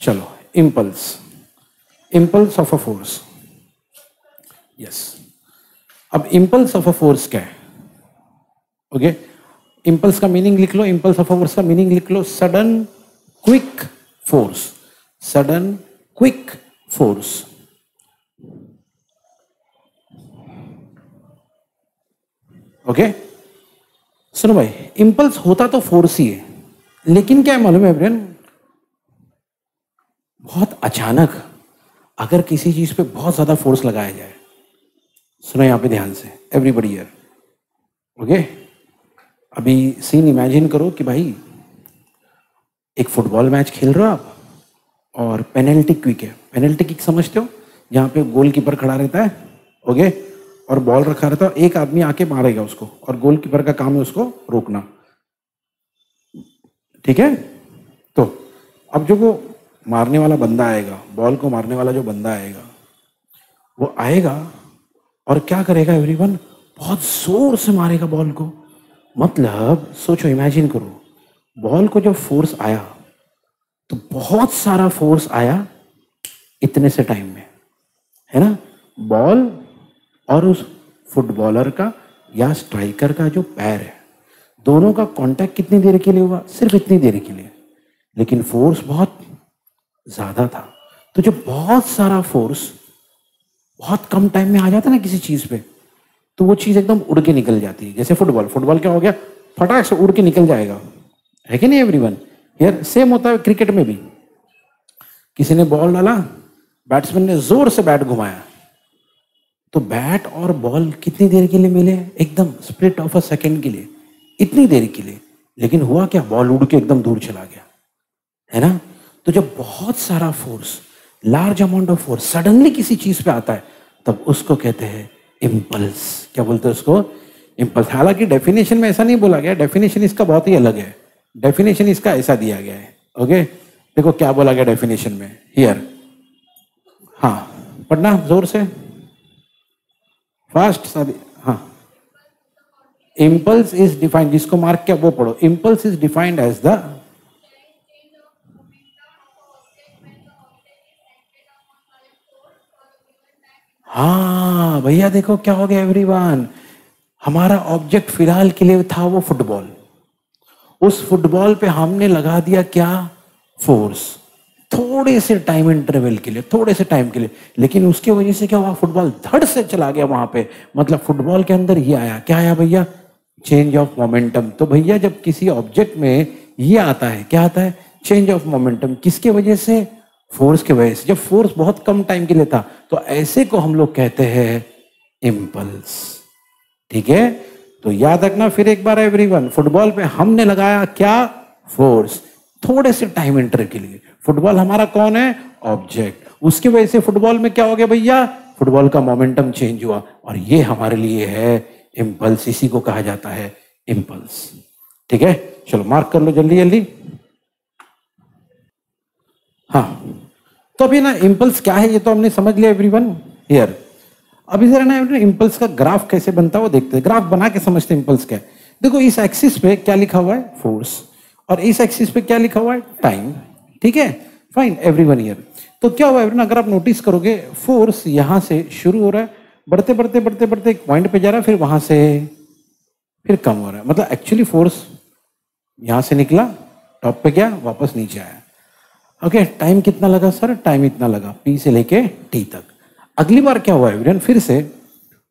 चलो, impulse, impulse of a force. Yes, अब impulse of a force क्या है? ओके, इम्पल्स का मीनिंग लिख लो, इम्पल्स ऑफ अ फोर्स का मीनिंग लिख लो, sudden quick force, sudden quick force. Okay, सुनो भाई, इम्पल्स होता तो फोर्स ही है, लेकिन क्या है मालूम है एवरीवन, बहुत अचानक अगर किसी चीज पे बहुत ज्यादा फोर्स लगाया जाए, सुनो यहां पे ध्यान से एवरीबडी हियर। ओके, अभी सीन इमेजिन करो कि भाई एक फुटबॉल मैच खेल रहे हो आप और पेनल्टी किक है। पेनल्टी किक समझते हो, जहां पे गोलकीपर खड़ा रहता है, ओके, और बॉल रखा रहता है, एक आदमी आके मारेगा उसको और गोलकीपर का काम है उसको रोकना। ठीक है, तो अब जो वो मारने वाला बंदा आएगा, बॉल को मारने वाला जो बंदा आएगा, वो आएगा और क्या करेगा एवरीवन, बहुत जोर से मारेगा बॉल को। मतलब सोचो, इमेजिन करो, बॉल को जब फोर्स आया तो बहुत सारा फोर्स आया इतने से टाइम में, है ना। बॉल और उस फुटबॉलर का या स्ट्राइकर का जो पैर है, दोनों का कांटेक्ट कितनी देर के लिए हुआ? सिर्फ इतनी देर के लिए, लेकिन फोर्स बहुत ज्यादा था। तो जब बहुत सारा फोर्स बहुत कम टाइम में आ जाता है ना किसी चीज पे, तो वो चीज एकदम उड़ के निकल जाती है। जैसे फुटबॉल, फुटबॉल क्या हो गया, फटाक से उड़ के निकल जाएगा, है कि नहीं एवरीवन? यार सेम होता है क्रिकेट में भी। किसी ने बॉल डाला, बैट्समैन ने जोर से बैट घुमाया, तो बैट और बॉल कितनी देर के लिए मिले? एकदम स्प्लिट ऑफ अ सेकेंड के लिए, इतनी देर के लिए। लेकिन हुआ क्या, बॉल उड़ के एकदम दूर चला गया, है ना। तो जब बहुत सारा force, large amount of force suddenly किसी चीज पे आता है, तब उसको कहते हैं इम्पल्स। क्या बोलते हैं उसको? इम्पल्स। हालांकि डेफिनेशन में ऐसा नहीं बोला गया, डेफिनेशन इसका बहुत ही अलग है। डेफिनेशन इसका ऐसा दिया गया है, ओके। देखो क्या बोला गया डेफिनेशन में, हियर। हाँ, पढ़ना जोर से, फास्ट। हाँ, इम्पल्स इज डिफाइंड, जिसको मार्क किया वो पढ़ो। Impulse is defined as the, हाँ भैया देखो क्या हो गया एवरीवन, हमारा ऑब्जेक्ट फिलहाल के लिए था वो फुटबॉल। उस फुटबॉल पे हमने लगा दिया क्या? फोर्स, थोड़े से टाइम इंटरवल के लिए, थोड़े से टाइम के लिए। लेकिन उसके वजह से क्या हुआ, फुटबॉल धड़ से चला गया वहां पे। मतलब फुटबॉल के अंदर ये आया, क्या आया भैया? Change of momentum. तो भैया जब किसी ऑब्जेक्ट में ये आता है, क्या आता है? Change of momentum. किसके वजह से? फोर्स के वजह से। जब फोर्स बहुत कम टाइम के लिए था, तो ऐसे को हम लोग कहते हैं इम्पल्स। ठीक है, तो याद रखना फिर एक बार एवरीवन, फुटबॉल पे हमने लगाया क्या? फोर्स, थोड़े से टाइम इंटर के लिए। फुटबॉल हमारा कौन है? ऑब्जेक्ट। उसकी वजह से फुटबॉल में क्या हो गया भैया? फुटबॉल का मोमेंटम चेंज हुआ, और ये हमारे लिए है इम्पल्स। इसी को कहा जाता है इम्पल्स। ठीक है, चलो मार्क कर लो जल्दी जल्दी। हाँ, तो अभी ना इम्पल्स क्या है ये तो हमने समझ लिया एवरीवन हियर। अभी जरा ना इम्पल्स का ग्राफ कैसे बनता है वो देखते हैं। ग्राफ बना के समझते हैं इम्पल्स क्या है। देखो इस एक्सिस पे क्या लिखा हुआ है? फोर्स। और इस एक्सिस पे क्या लिखा हुआ है? टाइम। ठीक है, फाइन एवरीवन हियर। तो क्या हुआ एवरीवन, अगर आप नोटिस करोगे, फोर्स यहां से शुरू हो रहा है, बढ़ते बढ़ते बढ़ते बढ़ते एक पॉइंट पे जा रहा है, फिर वहां से फिर कम हो रहा है। मतलब एक्चुअली फोर्स यहां से निकला, टॉप पे गया, वापस नीचे आया। ओके, टाइम कितना लगा सर? टाइम इतना लगा, पी से लेके टी तक। अगली बार क्या हुआ एवरीवन, फिर से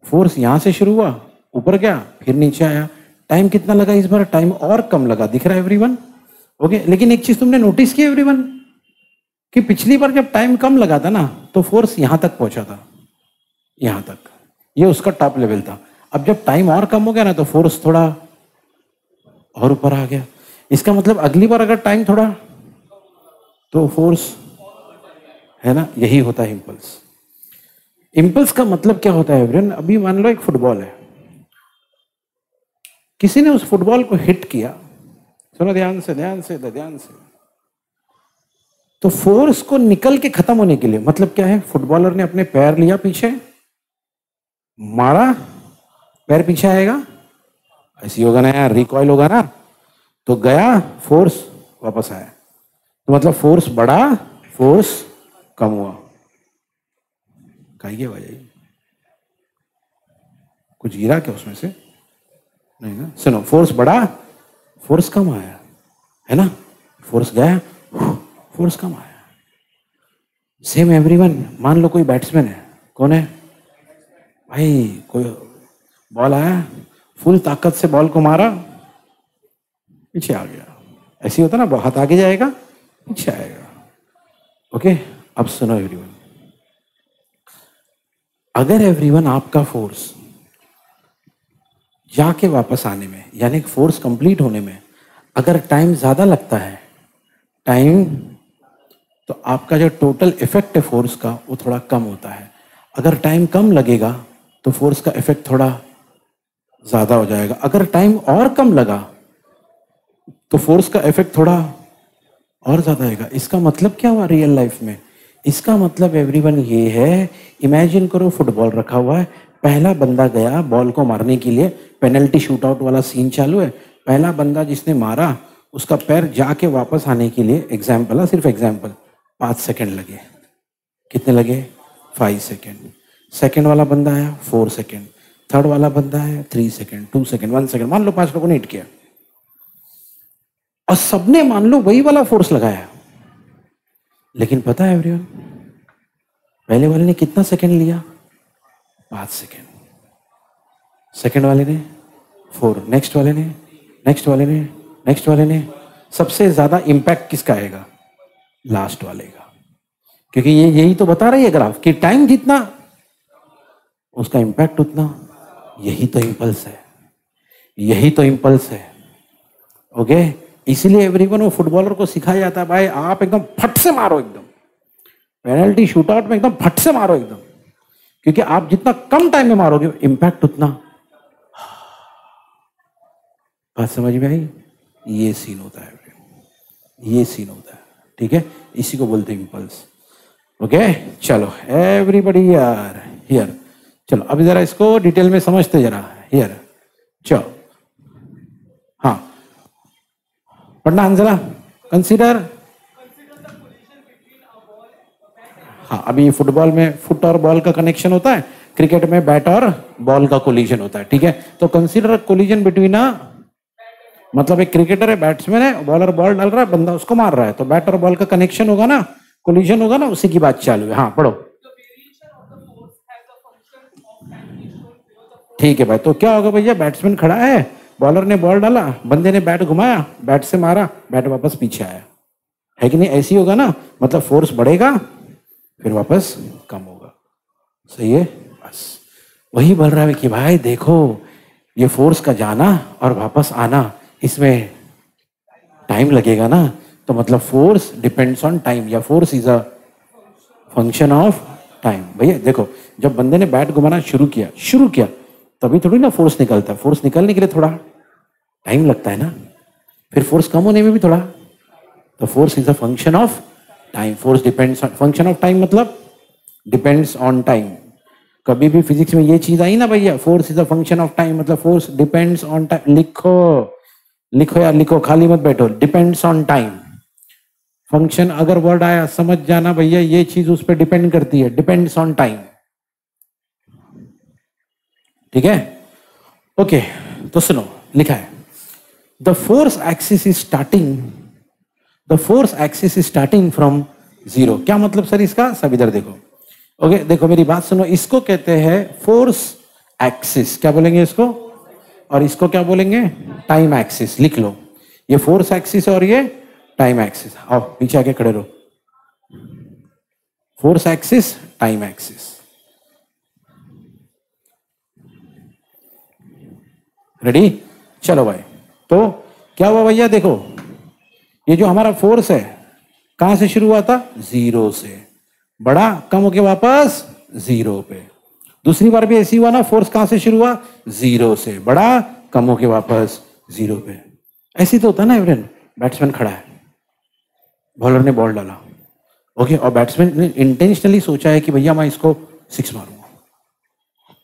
फोर्स यहां से शुरू हुआ, ऊपर गया, फिर नीचे आया। टाइम कितना लगा इस बार? टाइम और कम लगा, दिख रहा है एवरीवन? ओके, लेकिन एक चीज तुमने नोटिस की एवरीवन, कि पिछली बार जब टाइम कम लगा था ना, तो फोर्स यहां तक पहुंचा था, यहां तक, ये उसका टॉप लेवल था। अब जब टाइम और कम हो गया ना, तो फोर्स थोड़ा और ऊपर आ गया। इसका मतलब अगली बार अगर टाइम थोड़ा, तो फोर्स, है ना, यही होता है इम्पल्स। इम्पल्स का मतलब क्या होता है एवरीवन? अभी मान लो एक फुटबॉल है, किसी ने उस फुटबॉल को हिट किया, सुनो ध्यान से ध्यान से ध्यान से। तो फोर्स को निकल के खत्म होने के लिए, मतलब क्या है, फुटबॉलर ने अपने पैर लिया पीछे, मारा, पैर पीछे आएगा, ऐसी होगा ना यार, रिकॉइल होगा ना, तो गया, फोर्स वापस आया। तो मतलब फोर्स बढ़ा, फोर्स कम हुआ। कहिए भाई, कुछ गिरा क्या उसमें से? नहीं ना। सुनो, फोर्स बढ़ा, फोर्स कम आया, है ना? फोर्स गया, फोर्स कम आया। Same everyone. मान लो कोई बैट्समैन है, कौन है भाई? कोई बॉल आया, फुल ताकत से बॉल को मारा, पीछे आ गया। ऐसे होता ना, हाथ आगे जाएगा, पीछे आएगा। ओके, अब सुनो एवरीवन, अगर एवरीवन आपका फोर्स जाके वापस आने में, यानी फोर्स कंप्लीट होने में अगर टाइम ज्यादा लगता है, टाइम, तो आपका जो टोटल इफेक्ट है फोर्स का वो थोड़ा कम होता है। अगर टाइम कम लगेगा तो फोर्स का इफेक्ट थोड़ा ज्यादा हो जाएगा। अगर टाइम और कम लगा तो फोर्स का इफेक्ट थोड़ा और ज्यादा आएगा। इसका मतलब क्या हुआ रियल लाइफ में? इसका मतलब एवरीवन ये है, इमेजिन करो फुटबॉल रखा हुआ है, पहला बंदा गया बॉल को मारने के लिए, पेनल्टी शूट आउट वाला सीन चालू है, पहला बंदा जिसने मारा उसका पैर जाके वापस आने के लिए, एग्जाम्पल है, सिर्फ एग्जाम्पल, 5 सेकेंड लगे। कितने लगे? 5 सेकेंड। सेकेंड वाला बंदा आया 4 सेकेंड, थर्ड वाला बंदा आया 3 सेकेंड, 2 सेकेंड, 1 सेकेंड। मान लो 5 लोगों ने हिट किया और सबने मान लो वही वाला फोर्स लगाया, लेकिन पता है एवरीवन, पहले वाले ने कितना सेकेंड लिया? 5 सेकेंड। सेकेंड वाले ने 4, नेक्स्ट वाले ने, नेक्स्ट वाले ने, नेक्स्ट वाले ने। सबसे ज्यादा इंपैक्ट किसका आएगा? लास्ट वाले का, क्योंकि ये यही तो बता रही है ग्राफ कि टाइम जितना उसका इंपैक्ट उतना। यही तो इंपल्स है, यही तो इंपल्स है। ओके, इसीलिए एवरीवन वो फुटबॉलर को सिखाया जाता है, भाई आप एकदम फट से मारो, एकदम पेनल्टी शूटआउट में एकदम फट से मारो एकदम, क्योंकि आप जितना कम टाइम में मारोगे इंपैक्ट उतना। बात समझ में आई? ये सीन होता है, ये सीन होता है, ठीक है? इसी को बोलते हैं इंपल्स। ओके, चलो एवरीबॉडी यार हियर, चलो अभी जरा इसको डिटेल में समझते जरा। हियर, चलो, हाँ पढ़ना अंजला, कंसीडर। हाँ, अभी फुटबॉल में फुट और बॉल का कनेक्शन होता है, क्रिकेट में बैट और बॉल का कोलिजन होता है, ठीक है? तो कंसीडर कोलिजन बिटवीन अ, मतलब एक क्रिकेटर है, बैट्समैन है, बॉलर बॉल डाल रहा है, बंदा उसको मार रहा है, तो बैट और बॉल का कनेक्शन होगा ना, कोलिजन होगा ना, उसी की बात चालू है। हाँ पढ़ो। ठीक है भाई, तो क्या होगा भैया? बैट्समैन खड़ा है, बॉलर ने बॉल डाला, बंदे ने बैट घुमाया, बैट से मारा, बैट वापस पीछे आया, है कि नहीं? ऐसी होगा ना, मतलब फोर्स बढ़ेगा फिर वापस कम होगा। सही है? बस वही बोल रहा है कि भाई देखो, ये फोर्स का जाना और वापस आना, इसमें टाइम लगेगा ना, तो मतलब फोर्स डिपेंड्स ऑन टाइम, या force is a function of time. भैया देखो, जब बंदे ने बैट घुमाना शुरू किया तभी थोड़ी ना फोर्स निकलता है, फोर्स निकलने के लिए थोड़ा टाइम लगता है ना, फिर फोर्स कम होने में भी थोड़ा, तो force is a function of time. Force depends on, function of time मतलब डिपेंड्स ऑन टाइम। कभी भी फिजिक्स में ये चीज आई ना भैया, force is a function of time, मतलब फोर्स डिपेंड्स ऑन टाइम। लिखो लिखो यार, लिखो, खाली मत बैठो। डिपेंड्स ऑन टाइम, फंक्शन अगर वर्ड आया समझ जाना भैया, ये चीज उस पर डिपेंड करती है, डिपेंड्स ऑन टाइम, ठीक है? ओके, तो सुनो, लिखा है the force axis is starting, the force axis is starting from 0। क्या मतलब सर इसका? सब इधर देखो। ओके, देखो मेरी बात सुनो, इसको कहते हैं फोर्स एक्सिस। क्या बोलेंगे इसको? और इसको क्या बोलेंगे? Time axis. लिख लो, ये फोर्स एक्सिस और ये टाइम एक्सिस। आओ पीछे आके खड़े रहो। Force axis, time axis. Ready? चलो भाई, तो क्या हुआ भैया? देखो, ये जो हमारा फोर्स है कहां से शुरू हुआ था? 0 से, बड़ा कम होके वापस 0 पे। दूसरी बार भी ऐसी हुआ ना, फोर्स कहां से शुरू हुआ? 0 से, बड़ा कम होके वापस 0 पे। ऐसी तो होता है ना एवरेन, बैट्समैन खड़ा है, बॉलर ने बॉल डाला, ओके, और बैट्समैन ने इंटेंशनली सोचा है कि भैया मैं इसको 6 मारूंगा,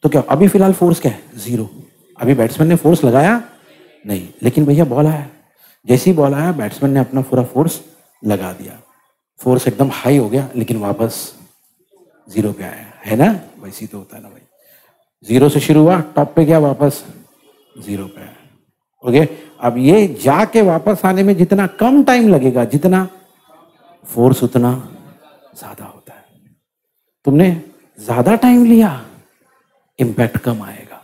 तो क्या अभी फिलहाल फोर्स क्या है? 0। अभी बैट्समैन ने फोर्स लगाया नहीं, लेकिन भैया बॉल आया, जैसे ही बॉल आया बैट्समैन ने अपना पूरा फोर्स लगा दिया, फोर्स एकदम हाई हो गया लेकिन वापस जीरो पे आया, है ना? वैसे ही तो होता है ना भाई, जीरो से शुरू हुआ, टॉप पे गया, वापस जीरो पे आया। ओके, अब ये जाके वापस आने में जितना कम टाइम लगेगा, जितना फोर्स उतना ज्यादा होता है। तुमने ज्यादा टाइम लिया, इंपैक्ट कम आएगा।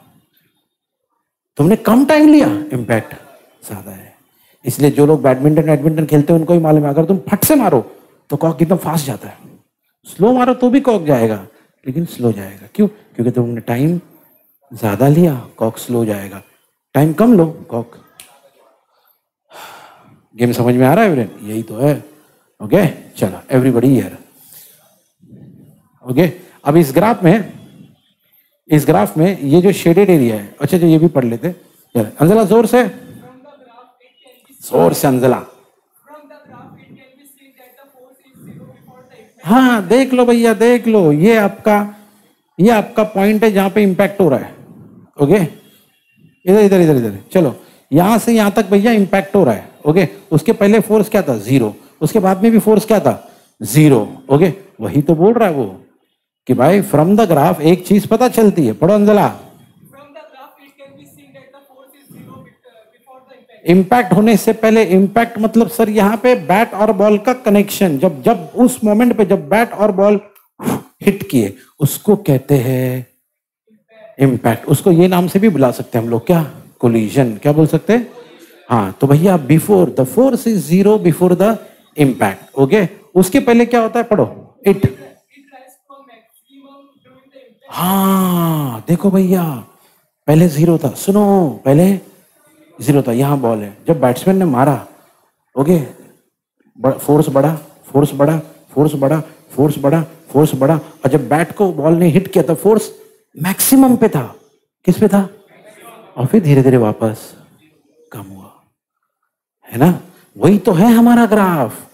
तुमने कम टाइम लिया, इंपैक्ट ज्यादा है। इसलिए जो लोग बैडमिंटन खेलते हैं उनको ही मालूम है, अगर तुम फट से मारो तो कॉक एकदम फास्ट जाता है, स्लो मारो तो भी कॉक जाएगा लेकिन स्लो जाएगा। क्यों? क्योंकि तुमने टाइम ज्यादा लिया, कॉक स्लो जाएगा। टाइम कम लो, कॉक। गेम समझ में आ रहा है फ्रेंड? यही तो है। ओके, चलो एवरीबॉडी हियर। ओके, अब इस ग्राफ में ये जो शेडेड एरिया है, अच्छा जो ये भी पढ़ लेते। अंजला जोर से अंजला। हाँ देख लो भैया, देख लो, ये आपका पॉइंट है जहां पे इंपैक्ट हो रहा है। ओके, इधर इधर इधर इधर चलो, यहां से यहां तक भैया इंपैक्ट हो रहा है। ओके, उसके पहले फोर्स क्या था? जीरो। उसके बाद में भी फोर्स क्या था? जीरो। ओके, वही तो बोल रहा है वो कि भाई फ्रॉम द ग्राफ एक चीज पता चलती है, पढ़ो अंजला। इंपैक्ट होने से पहले, इंपैक्ट मतलब सर यहाँ पे बैट और बॉल का कनेक्शन, जब उस मोमेंट पे जब बैट और बॉल हिट किए उसको कहते हैं इंपैक्ट। उसको ये नाम से भी बुला सकते हैं हम लोग, क्या? कोलिजन। क्या बोल सकते हैं? हाँ, तो भैया before the force is zero, before the impact. Okay, उसके पहले क्या होता है? पढ़ो, इट। हाँ देखो भैया, पहले जीरो था, सुनो, पहले जीरो था। यहां बॉल है, जब बैट्समैन ने मारा, ओके, फोर्स बढ़ा, फोर्स बढ़ा, फोर्स बढ़ा, फोर्स बढ़ा, फोर्स बढ़ा, और जब बैट को बॉल ने हिट किया तो फोर्स मैक्सिमम पे था। किस पे था? और फिर धीरे धीरे वापस कम हुआ, है ना? वही तो है हमारा ग्राफ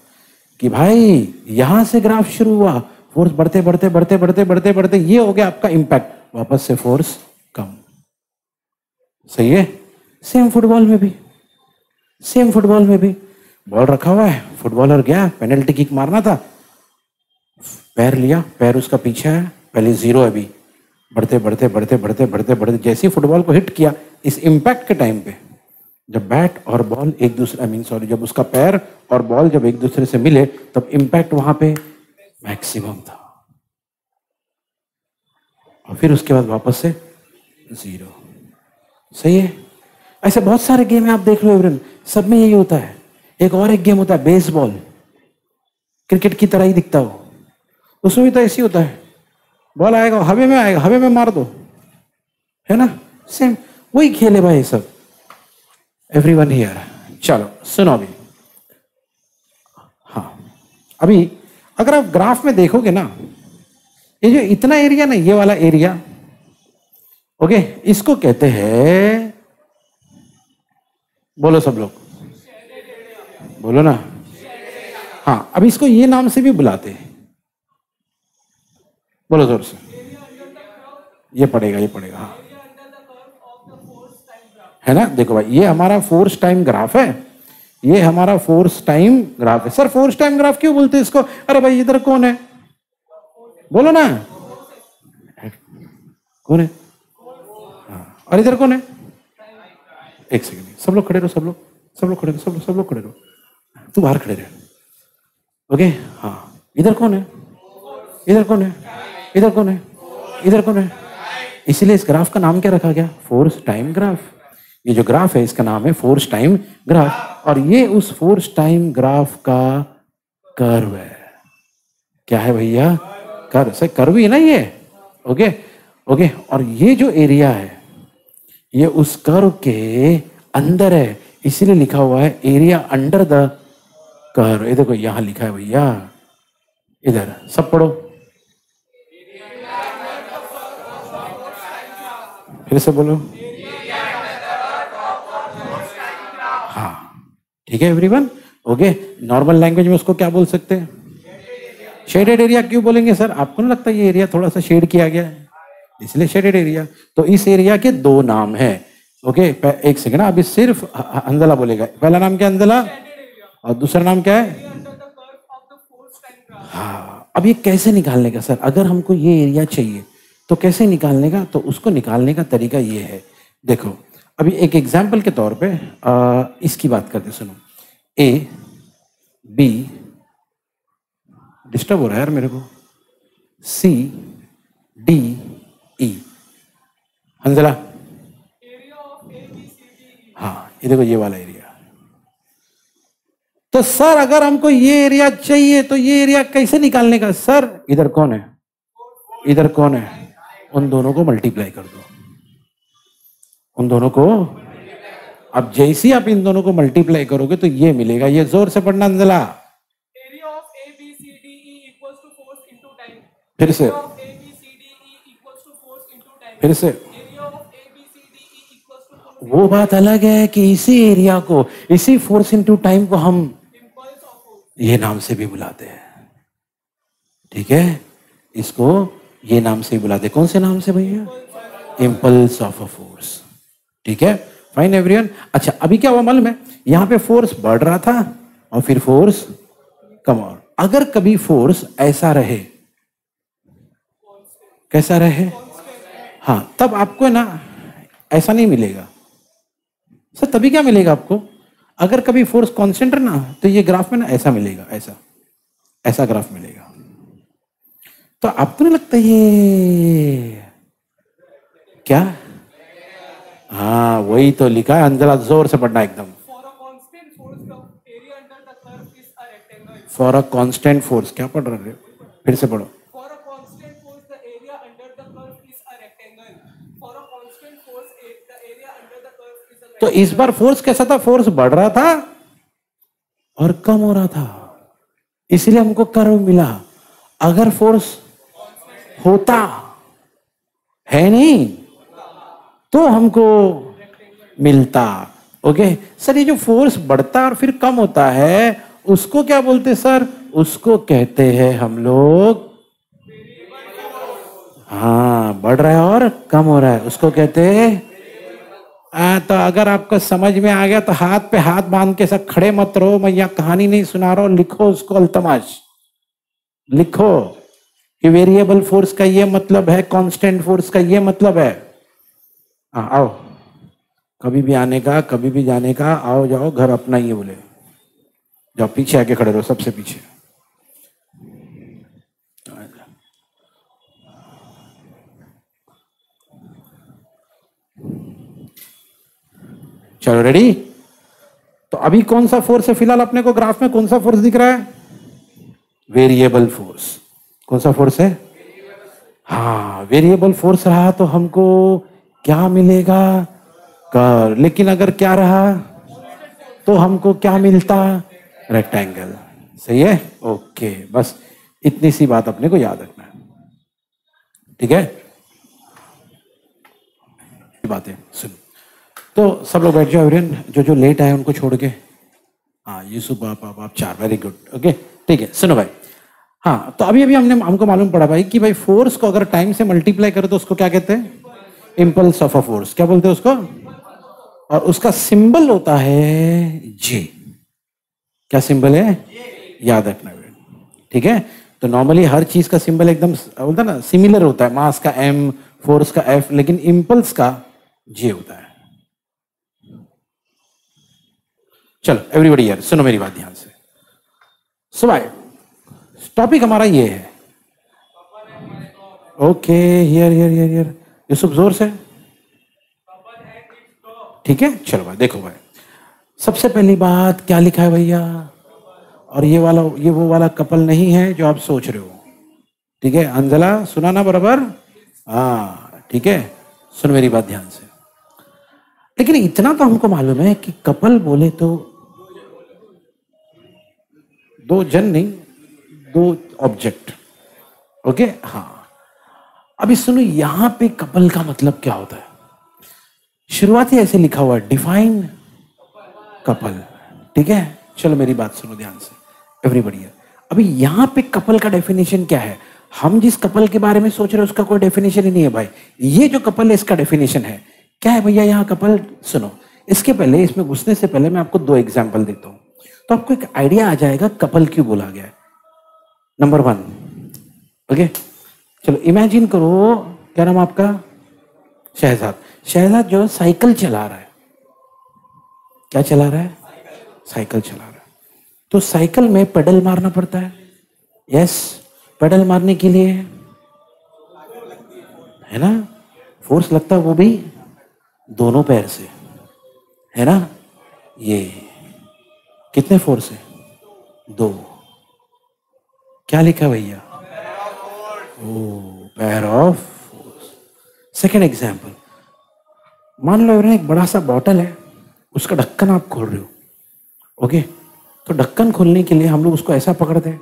कि भाई यहां से ग्राफ शुरू हुआ, फोर्स बढ़ते बढ़ते बढ़ते बढ़ते बढ़ते बढ़ते ये हो गया आपका इंपैक्ट, वापस से फोर्स कम। सही है? सेम फुटबॉल में भी बॉल रखा हुआ है, फुटबॉलर गया, पेनल्टी किक मारना था, पैर लिया, पैर उसका पीछे है, पहले जीरो है, अभी बढ़ते बढ़ते बढ़ते बढ़ते बढ़ते बढ़ते जैसे ही फुटबॉल को हिट किया, इस इंपैक्ट के टाइम पे जब बैट और बॉल एक दूसरे जब उसका पैर और बॉल जब एक दूसरे से मिले तब इंपैक्ट वहां पे मैक्सिमम था, और फिर उसके बाद वापस से जीरो। सही है? ऐसे बहुत सारे गेम है, आप देख लो एवरीवन, सब में यही होता है। एक गेम होता है बेसबॉल, क्रिकेट की तरह ही दिखता हो, उसमें भी तो ऐसे ही होता है, बॉल आएगा हवे में, आएगा हवे में मार दो, है ना? सेम वही खेल है भाई सब। एवरीवन हियर, चलो सुनो अभी। हाँ, अभी अगर आप ग्राफ में देखोगे ना, ये जो इतना एरिया ना, ये वाला एरिया, ओके, इसको कहते हैं, बोलो सब लोग, बोलो ना। हाँ, अब इसको ये नाम से भी बुलाते हैं, बोलो जोर से। ये पड़ेगा हाँ, है ना? देखो भाई, ये हमारा फोर्स टाइम ग्राफ है, ये हमारा फोर्स टाइम ग्राफ है। सर फोर्स टाइम ग्राफ क्यों बोलते हैं इसको? अरे भाई इधर कौन है? बोलो ना, कौन है? हाँ, और इधर कौन है? एक सेकंड, सब लोग खड़े रहो, सब लोग खड़े रहो, सब लोग खड़े रहो, तू बाहर खड़े रहे। ओके, हाँ, इधर कौन है? इधर कौन है? इधर कौन है? इधर कौन है? इसीलिए इस ग्राफ का नाम क्या रखा गया? Force time graph. ये जो ग्राफ है इसका नाम है फोर्स टाइम ग्राफ, और ये उस फोर्स टाइम ग्राफ का कर्व है। क्या है भैया? कर्व। सही, कर्व ही है ना ये? ओके ओके, और ये जो एरिया है ये उस कर्व के अंदर है, इसीलिए लिखा हुआ है एरिया अंडर द कर्व। ये देखो यहां लिखा है भैया, इधर सब पढ़ो, फिर से बोलो। हाँ ठीक है एवरीवन, ओके। नॉर्मल लैंग्वेज में उसको क्या बोल सकते हैं? Shaded area. क्यों बोलेंगे सर? आपको नहीं लगता ये एरिया थोड़ा सा शेड किया गया है, इसलिए शेडेड एरिया। तो इस एरिया के दो नाम है, ओके। एक सेकेंड, अभी सिर्फ अंजला बोलेगा। पहला नाम क्या अंजला? और दूसरा नाम क्या है? हाँ, अब ये कैसे निकालने का सर? अगर हमको ये एरिया चाहिए तो कैसे निकालने का? तो उसको निकालने का तरीका ये है, देखो अभी एक एग्जाम्पल के तौर पे इसकी बात करते, सुनो। ए बी, डिस्टर्ब हो रहा है यार मेरे को, सी डी ई, हंजला, हाँ ये देखो ये वाला एरिया। तो सर अगर हमको ये एरिया चाहिए तो ये एरिया कैसे निकालने का सर? इधर कौन है, इधर कौन है, उन दोनों को मल्टीप्लाई कर दो, उन दोनों को। अब जैसे ही आप इन दोनों को मल्टीप्लाई करोगे तो ये मिलेगा, ये जोर से पढ़ना Anjala. Area of A B C D E equals to force into time. फिर से, area of A B C D E equals to force into time. फिर से। Area of A B C D E equals to force. वो बात अलग है कि इसी एरिया को, इसी फोर्स इनटू टाइम को हम इंपल्स ऑफ फोर्स, ये नाम से भी बुलाते हैं, ठीक है? इसको ये नाम से ही बुलाते, कौन से नाम से भैया? इंपल्स ऑफ अ फोर्स, ठीक है? Fine everyone. अच्छा अभी क्या हुआ मालूम है, यहां पे फोर्स बढ़ रहा था और फिर फोर्स कम। और अगर कभी फोर्स ऐसा रहे, कैसा रहे, हाँ, तब आपको ना ऐसा नहीं मिलेगा सर। तभी क्या मिलेगा आपको? अगर कभी फोर्स कांस्टेंट है ना तो ये ग्राफ में ना ऐसा मिलेगा, ऐसा ऐसा ग्राफ मिलेगा। तो आपको नहीं लगता ये क्या? हाँ वही तो लिखा है, अंजला जोर से पढ़ना एकदम। For a constant force the area under the curve is a rectangle. For a constant force, क्या पढ़ रहे हो? फिर से पढ़ो। For a constant force the area under the curve is a rectangle. For a constant force the area under the curve is a. तो इस बार force कैसा था? फोर्स बढ़ रहा था और कम हो रहा था, इसलिए हमको कर्व मिला। अगर फोर्स होता है नहीं तो हमको मिलता। ओके सर, ये जो फोर्स बढ़ता और फिर कम होता है उसको क्या बोलते हैं सर? उसको कहते हैं हम लोग, हाँ, बढ़ रहा है और कम हो रहा है उसको कहते हैं। तो अगर आपको समझ में आ गया तो हाथ पे हाथ बांध के सब खड़े मत रहो, मैं यहाँ कहानी नहीं सुना रहा हूं, लिखो उसको अल्तमाश, लिखो कि वेरिएबल फोर्स का ये मतलब है, कांस्टेंट फोर्स का ये मतलब है। आओ, कभी भी आने का, कभी भी जाने का, आओ जाओ, घर अपना ही है, बोले जाओ पीछे आके खड़े रहो, सबसे पीछे। चलो रेडी? तो अभी कौन सा फोर्स है फिलहाल अपने को ग्राफ में? कौन सा फोर्स दिख रहा है? Variable force. कौन सा फोर्स है? हाँ, वेरिएबल फोर्स रहा तो हमको क्या मिलेगा? कर्व। लेकिन अगर क्या रहा तो हमको क्या मिलता? रेक्टेंगल। सही है? ओके, बस इतनी सी बात अपने को याद रखना है, ठीक है? बातें सुन, तो सब लोग बैठ जाओ एवरीवन, जो जो लेट आए उनको छोड़ के। हाँ यूसुफ आप 4, वेरी गुड, ओके ठीक है। सुनो भाई, हाँ तो अभी अभी हमको मालूम पड़ा भाई कि भाई फोर्स को अगर टाइम से मल्टीप्लाई करो तो उसको क्या कहते हैं? Impulse of a force. क्या बोलते हैं उसको? और उसका सिंबल होता है जे। क्या सिंबल है? याद रखना, ठीक है? तो नॉर्मली हर चीज का सिंबल एकदम बोलता ना सिमिलर होता है, मास का एम, फोर्स का एफ, लेकिन इंपल्स का जे होता है। चलो एवरीबॉडी यार सुनो मेरी बात ध्यान से। सो भाई टॉपिक हमारा ये है, okay, here here here here, Yusuf जोर से, ठीक है? चलो भाई देखो भाई, सबसे पहली बात क्या लिखा है भैया? और ये वो वाला कपल नहीं है जो आप सोच रहे हो, ठीक है? अंजला सुना ना बराबर? हाँ ठीक है, सुन मेरी बात ध्यान से। लेकिन इतना तो हमको मालूम है कि कपल बोले तो दो जन नहीं, दो ऑब्जेक्ट, ओके? हाँ, अभी सुनो, यहां पे कपल का मतलब क्या होता है? शुरुआती ऐसे लिखा हुआ है, डिफाइन कपल, ठीक है? चलो मेरी बात सुनो ध्यान से एवरीबॉडी। अभी यहां पे कपल का डेफिनेशन क्या है? हम जिस कपल के बारे में सोच रहे हैं उसका कोई डेफिनेशन ही नहीं है भाई। ये जो कपल है इसका डेफिनेशन है। क्या है भैया यहाँ कपल? सुनो, इसके पहले, इसमें घुसने से पहले मैं आपको 2 एग्जाम्पल देता हूं तो आपको एक आइडिया आ जाएगा कपल क्यों बोला गया है। नंबर 1। ओके, चलो इमेजिन करो, क्या नाम आपका? शहजाद। शहजाद जो है साइकिल चला रहा है। क्या चला रहा है? साइकिल चला रहा है। तो साइकिल में पेडल मारना पड़ता है। यस, पेडल मारने के लिए है ना, फोर्स लगता है, वो भी दोनों पैर से, है ना। ये कितने फोर्स है? 2। क्या लिखा भैया? ओ, pair of force. Second example, मान लो एक बड़ा सा बॉटल है, उसका ढक्कन आप खोल रहे हो। ओके, तो ढक्कन खोलने के लिए हम लोग उसको ऐसा पकड़ते हैं,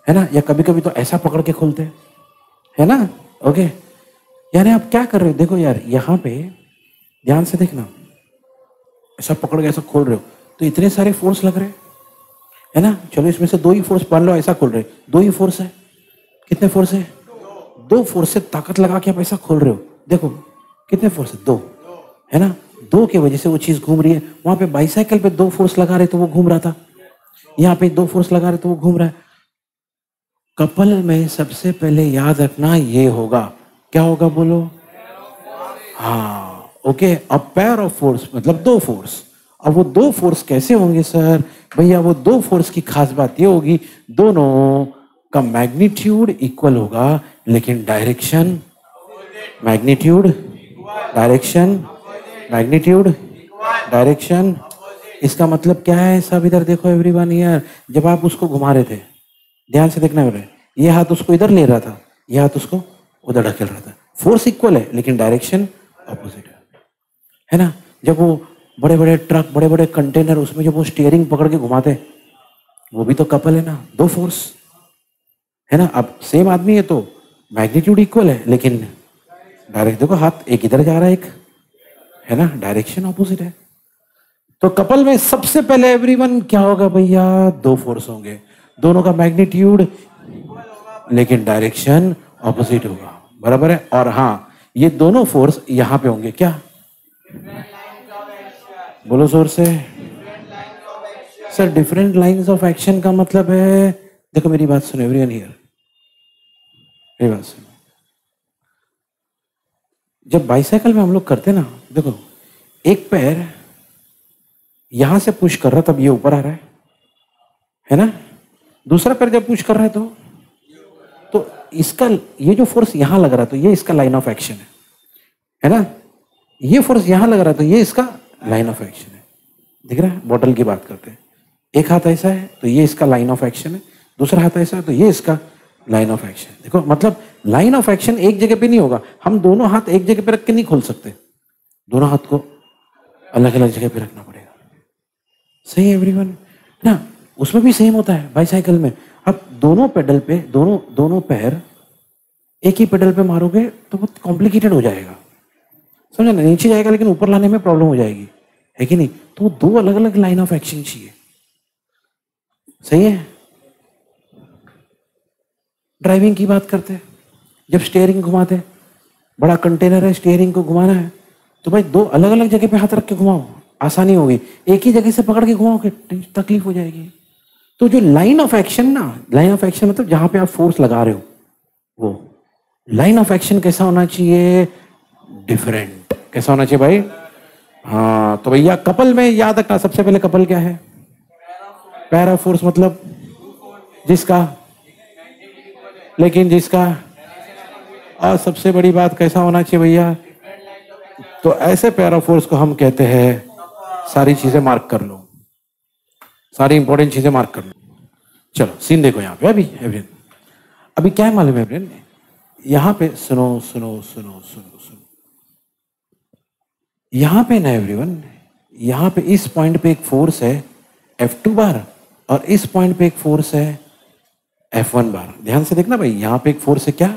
है ना, या कभी कभी तो ऐसा पकड़ के खोलते हैं, है ना। ओके, यानी आप क्या कर रहे हो? देखो यार, यहाँ पे ध्यान से देखना, ऐसा पकड़ के ऐसा खोल रहे हो तो इतने सारे फोर्स लग रहे हैं, है ना। चलो इसमें से 2 ही फोर्स, मान लो ऐसा खोल रहे, 2 ही फोर्स है। कितने फोर्स है? 2 फोर्स से ताकत लगा के आप ऐसा खोल रहे हो। देखो कितने फोर्स है? 2, है ना। 2 की वजह से वो चीज घूम रही है। वहां पे बाईसाइकिल पे 2 फोर्स लगा रहे तो वो घूम रहा था, यहाँ पे 2 फोर्स लगा रहे तो वो घूम रहा है। कपल में सबसे पहले याद रखना ये होगा, क्या होगा बोलो? हाँ, ओके। अब पेयर ऑफ फोर्स मतलब 2 फोर्स। अब वो 2 फोर्स कैसे होंगे सर? भैया वो 2 फोर्स की खास बात ये होगी, दोनों का मैग्नीट्यूड इक्वल होगा, लेकिन direction, magnitude, direction, magnitude, direction. इसका मतलब क्या है? सब इधर देखो एवरीवन हियर। जब आप उसको घुमा रहे थे, ध्यान से देखना मेरे, ये हाथ उसको इधर ले रहा था, ये हाथ उसको उधर ढकेल रहा था। फोर्स इक्वल है लेकिन डायरेक्शन ऑपोजिट है ना। जब वो बड़े बड़े ट्रक, बड़े बड़े कंटेनर, उसमें जब वो स्टीयरिंग पकड़ के घुमाते, वो भी तो कपल है ना, 2 फोर्स, है ना। अब सेम आदमी है तो मैग्नीट्यूड इक्वल है, लेकिन डायरेक्ट देखो, हाथ एक इधर जा रहा है, एक, है ना, डायरेक्शन ऑपोजिट है। तो कपल में सबसे पहले एवरीवन क्या होगा भैया? 2 फोर्स होंगे, दोनों का मैग्नीट्यूड लेकिन डायरेक्शन ऑपोजिट होगा, बराबर है। और हाँ, ये दोनों फोर्स यहां पे होंगे, क्या बोलो जोर से sir? Different lines of action का मतलब है, देखो मेरी बात सुनो एवरीवन हियर, मेरी बात सुनो। जब बाइसाइकिल में हम लोग करते ना, देखो एक पैर यहां से पुश कर रहा तब ये ऊपर आ रहा है ना। दूसरा पैर जब पुश कर रहा है तो इसका ये जो फोर्स यहां लग रहा है तो ये इसका लाइन ऑफ एक्शन है ना। ये फोर्स यहां लग रहा है तो ये इसका लाइन ऑफ एक्शन है। दिख रहा है? बॉटल की बात करते हैं, एक हाथ ऐसा है तो ये इसका लाइन ऑफ एक्शन है, दूसरा हाथ ऐसा है तो ये इसका लाइन ऑफ एक्शन। देखो मतलब लाइन ऑफ एक्शन एक जगह पे नहीं होगा, हम दोनों हाथ एक जगह पे रख के नहीं खोल सकते, दोनों हाथ को अलग अलग जगह पे रखना पड़ेगा। सही है एवरीवन ना। उसमें भी सेम होता है बाईसाइकिल में। अब दोनों पेडल पे दोनों पैर एक ही पेडल पे मारोगे तो बहुत कॉम्प्लिकेटेड हो जाएगा, समझा ना। नीचे जाएगा लेकिन ऊपर लाने में प्रॉब्लम हो जाएगी, है कि नहीं। तो 2 अलग अलग लाइन ऑफ एक्शन चाहिए। सही है। ड्राइविंग की बात करते हैं, जब स्टीयरिंग घुमाते, बड़ा कंटेनर है, स्टीयरिंग को घुमाना है तो भाई 2 अलग अलग जगह पे हाथ रख के घुमाओ, आसानी होगी। एक ही जगह से पकड़ के घुमाओगे तकलीफ हो जाएगी। तो जो लाइन ऑफ एक्शन ना, लाइन ऑफ एक्शन मतलब जहां पे आप फोर्स लगा रहे हो, वो लाइन ऑफ एक्शन कैसा होना चाहिए? डिफरेंट। कैसा होना चाहिए भाई? हाँ, तो भैया कपल में याद रखना, सबसे पहले कपल क्या है? पैर ऑफ फोर्स मतलब जिसका, लेकिन जिसका, और सबसे बड़ी बात कैसा होना चाहिए भैया? तो ऐसे पैर ऑफ फोर्स को हम कहते हैं, सारी चीजें मार्क कर लो, सारी इंपॉर्टेंट चीजें मार्क कर लो। चलो सीन देखो यहाँ पे। अभी क्या है मालूम है एवरीवन? यहाँ पे सुनो सुनो सुनो सुनो सुनो, यहाँ पे ना एवरीवन, यहाँ पे इस पॉइंट पे एक फोर्स है F2 बार, और इस पॉइंट पे एक फोर्स है F1 बार। ध्यान से देखना भाई, यहाँ पे एक फोर्स है क्या?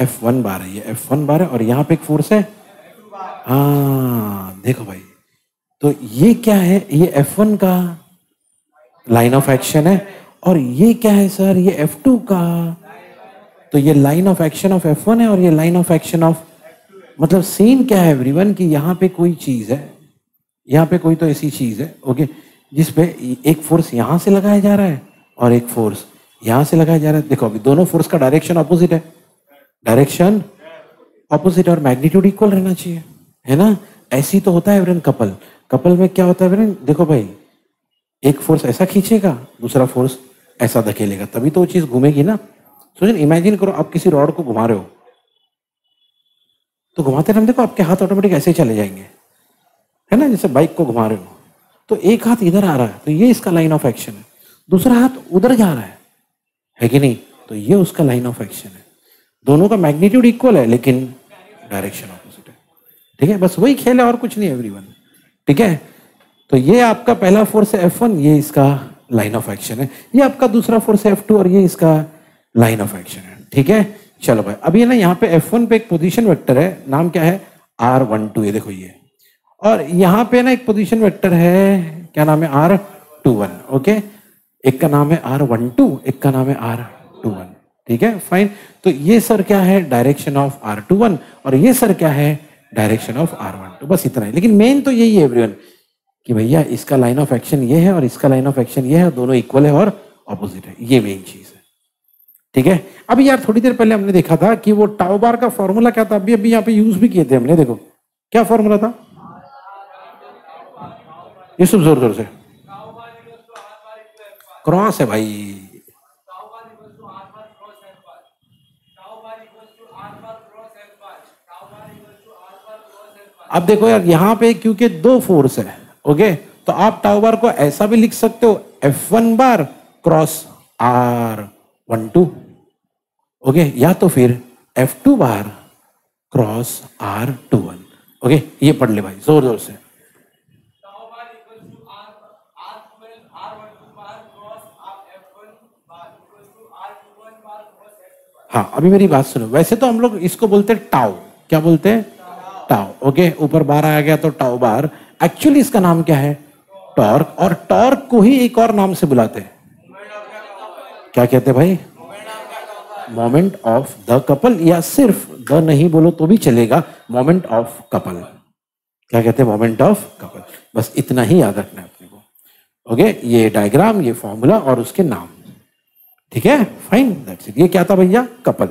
F1 बार है, ये F1 बार है, और यहाँ पे एक फोर्स है, हाँ देखो भाई। तो ये क्या है? ये F1 का लाइन ऑफ एक्शन है, और ये क्या है सर? ये F2 का। तो ये line of action of F1 है और ये लाइन ऑफ एक्शन ऑफ, मतलब सीन क्या है एवरीवन कि यहाँ पे कोई चीज है, यहाँ पे कोई तो ऐसी चीज है, ओके, जिसपे एक फोर्स यहां से लगाया जा रहा है और एक फोर्स यहां से लगाया जा रहा है। देखो अभी दोनों फोर्स का डायरेक्शन ऑपोजिट है, डायरेक्शन ऑपोजिट और मैग्नीट्यूड इक्वल रहना चाहिए, है ना। ऐसी तो होता है एवरीवन कपल। कपल में क्या होता है एवरीवन, देखो भाई एक फोर्स ऐसा खींचेगा, दूसरा फोर्स ऐसा धकेलेगा, तभी तो वो चीज घूमेगी ना। सोचो इमेजिन करो आप किसी रॉड को घुमा रहे हो, तो घुमाते टाइम देखो आपके हाथ ऑटोमेटिक ऐसे चले जाएंगे, है ना। जैसे बाइक को घुमा रहे हो तो एक हाथ इधर आ रहा है तो ये इसका लाइन ऑफ एक्शन है, दूसरा हाथ उधर जा रहा है कि नहीं, तो ये उसका लाइन ऑफ एक्शन है। दोनों का मैग्नीट्यूड इक्वल है लेकिन डायरेक्शन ऑपोजिट है। ठीक है, बस वही खेल है और कुछ नहीं एवरीवन। ठीक है, तो ये आपका पहला फोर्स है F1, ये इसका लाइन ऑफ एक्शन है। ये आपका दूसरा फोर्स है F2 और ये इसका लाइन ऑफ एक्शन है। ठीक है, चलो भाई अब ये ना यहाँ पे F1 पे एक पोजीशन वेक्टर है, नाम क्या है R12, ये देखो ये। और यहाँ पे ना एक पोजीशन वेक्टर है, क्या नाम है R21। ओके, एक का नाम है R12, एक का नाम है R21। ठीक है फाइन। तो ये सर क्या है डायरेक्शन ऑफ R21 और ये सर क्या है डायरेक्शन ऑफ R12, बस इतना है। लेकिन मेन तो यही है एवरीवन कि भैया इसका लाइन ऑफ एक्शन ये है और इसका लाइन ऑफ एक्शन ये है, दोनों इक्वल है और ऑपोजिट है, ये मेन चीज है। ठीक है, अभी यार थोड़ी देर पहले हमने देखा था कि वो टाउ बार का फॉर्मूला क्या था, अभी यहाँ पे यूज भी किए थे हमने। देखो क्या फॉर्मूला था, ये सब जोर जोर से क्रॉस है भाई। अब देखो यार यहाँ पे क्योंकि दो फोर्स है, ओके, तो आप टाउ बार को ऐसा भी लिख सकते हो F1 बार क्रॉस R12, ओके, या तो फिर F2 बार क्रॉस R21। ओके, ये पढ़ ले भाई जोर जोर से। हाँ अभी मेरी बात सुनो, वैसे तो हम लोग इसको बोलते हैं टाउ, क्या बोलते हैं टाउ। ओके, ऊपर बार आ गया तो टाउ बार। एक्चुअली इसका नाम क्या है टॉर्क, और टॉर्क को ही एक और नाम से बुलाते हैं, क्या कहते हैं भाई, मोमेंट ऑफ द कपल, या सिर्फ द नहीं बोलो तो भी चलेगा, मोमेंट ऑफ कपल। क्या कहते हैं, मोमेंट ऑफ कपल। बस इतना ही याद रखना है अपने को। ओके, ये डायग्राम, ये फॉर्मूला और उसके नाम। ठीक है फाइन, दैट्स इट। ये क्या था भैया, कपल।